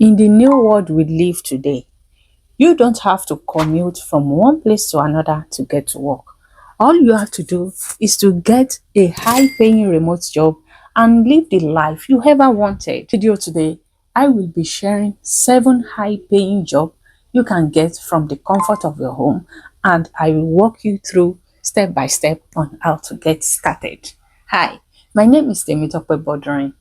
In the new world we live today, you don't have to commute from one place to another to get to work. All you have to do is to get a high-paying remote job and live the life you ever wanted. Video today, I will be sharing 7 high-paying jobs you can get from the comfort of your home, and I will walk you through step by step on how to get started. Hi, my name is Temitope Bodrin.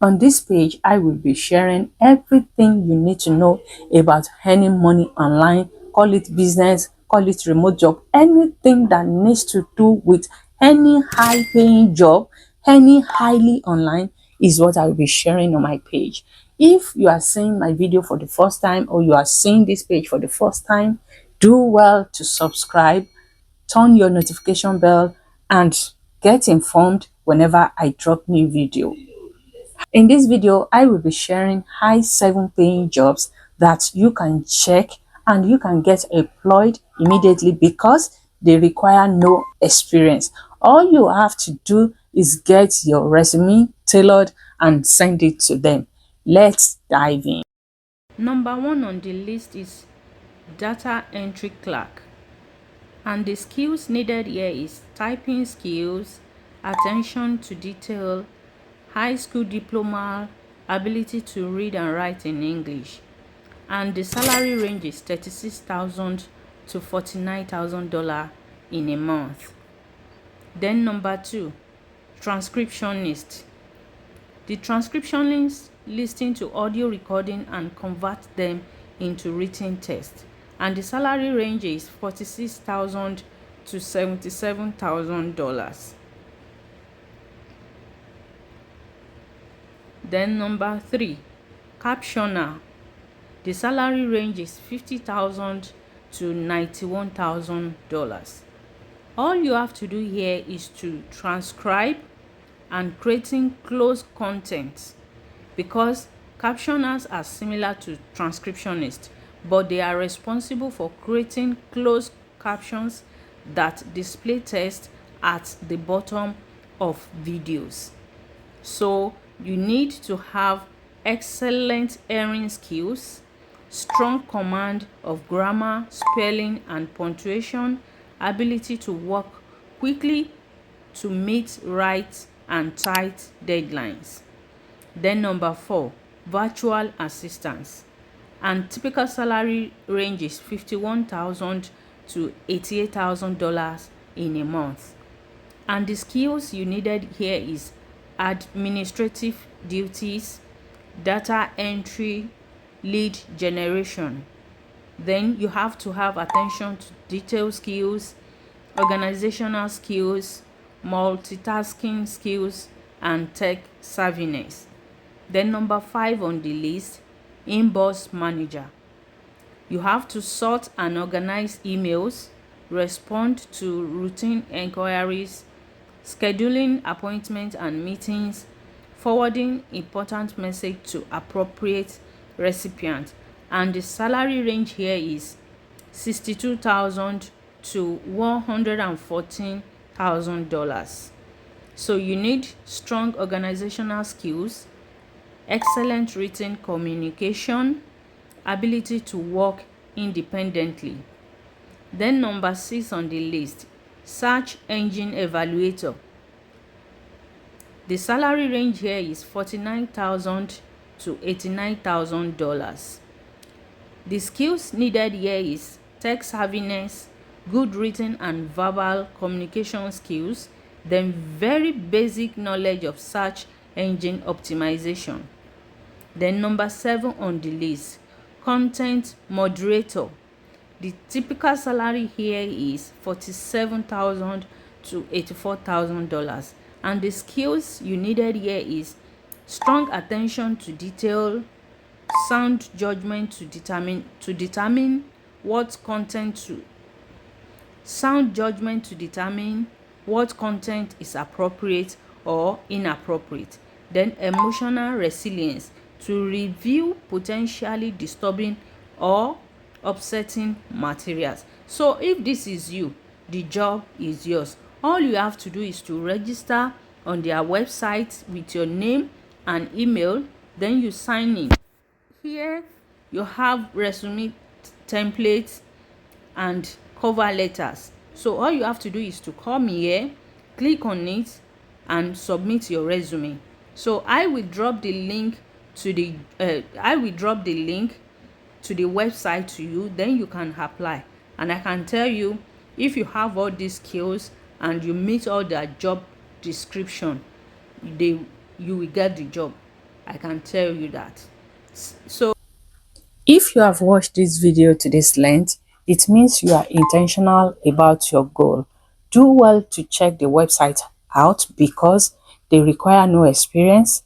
On this page, I will be sharing everything you need to know about earning money online, call it business, call it remote job, anything that needs to do with any high paying job, any highly online is what I will be sharing on my page. If you are seeing my video for the first time or you are seeing this page for the first time, do well to subscribe, turn your notification bell and get informed whenever I drop new video. In this video, I will be sharing high 7 paying jobs that you can check and you can get employed immediately because they require no experience. All you have to do is get your resume tailored and send it to them. Let's dive in. Number 1 on the list is data entry clerk. And the skills needed here is typing skills, attention to detail, high school diploma, ability to read and write in English. And the salary range is $36,000 to $49,000 in a month. Then number 2, transcriptionist. The transcriptionist listen to audio recording and convert them into written text. And the salary range is $46,000 to $77,000. Then number 3, captioner. The salary range is $50,000 to $91,000. All you have to do here is to transcribe and creating closed content, because captioners are similar to transcriptionists, but they are responsible for creating closed captions that display text at the bottom of videos. So you need to have excellent hearing skills, strong command of grammar, spelling and punctuation, ability to work quickly to meet right and tight deadlines. Then number 4, virtual assistants. And typical salary range is $51,000 to $88,000 in a month. And the skills you needed here is administrative duties, data entry, lead generation. Then you have to have attention to detail skills, organizational skills, multitasking skills, and tech savviness. Then number 5 on the list, inbox manager. You have to sort and organize emails, respond to routine inquiries, scheduling appointments and meetings, forwarding important message to appropriate recipient. And the salary range here is $62,000 to $114,000. So you need strong organizational skills, excellent written communication, ability to work independently. Then number 6 on the list, search engine evaluator. The salary range here is $49,000 to $89,000. The skills needed here is tech savviness, good written and verbal communication skills, then very basic knowledge of search engine optimization. Then number 7 on the list, content moderator. The typical salary here is $47,000 to $84,000, and the skills you needed here is strong attention to detail, sound judgment to determine what content is appropriate or inappropriate. Then emotional resilience to review potentially disturbing or upsetting materials. So if this is you, the job is yours. All you have to do is to register on their website with your name and email, then you sign in. Here you have resume templates and cover letters. So all you have to do is to come here, click on it and submit your resume. So I will drop the link to the website to you, then you can apply. And I can tell you, if you have all these skills and you meet all the job description, you will get the job. I can tell you that. So if you have watched this video to this length, it means you are intentional about your goal. Do well to check the website out because they require no experience,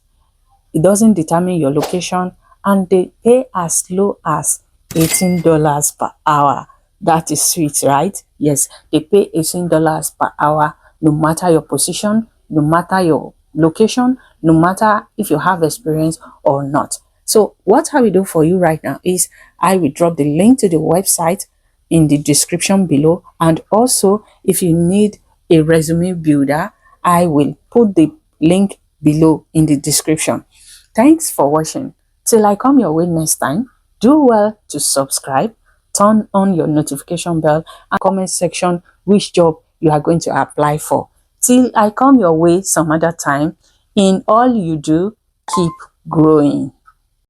it doesn't determine your location, and they pay as low as $18 per hour. That is sweet, right? Yes, they pay $18 per hour no matter your position, no matter your location, no matter if you have experience or not. So what I will do for you right now is I will drop the link to the website in the description below, and also if you need a resume builder, I will put the link below in the description. Thanks for watching. Till I come your way next time, do well to subscribe, turn on your notification bell, and comment section which job you are going to apply for. Till I come your way some other time, in all you do, keep growing.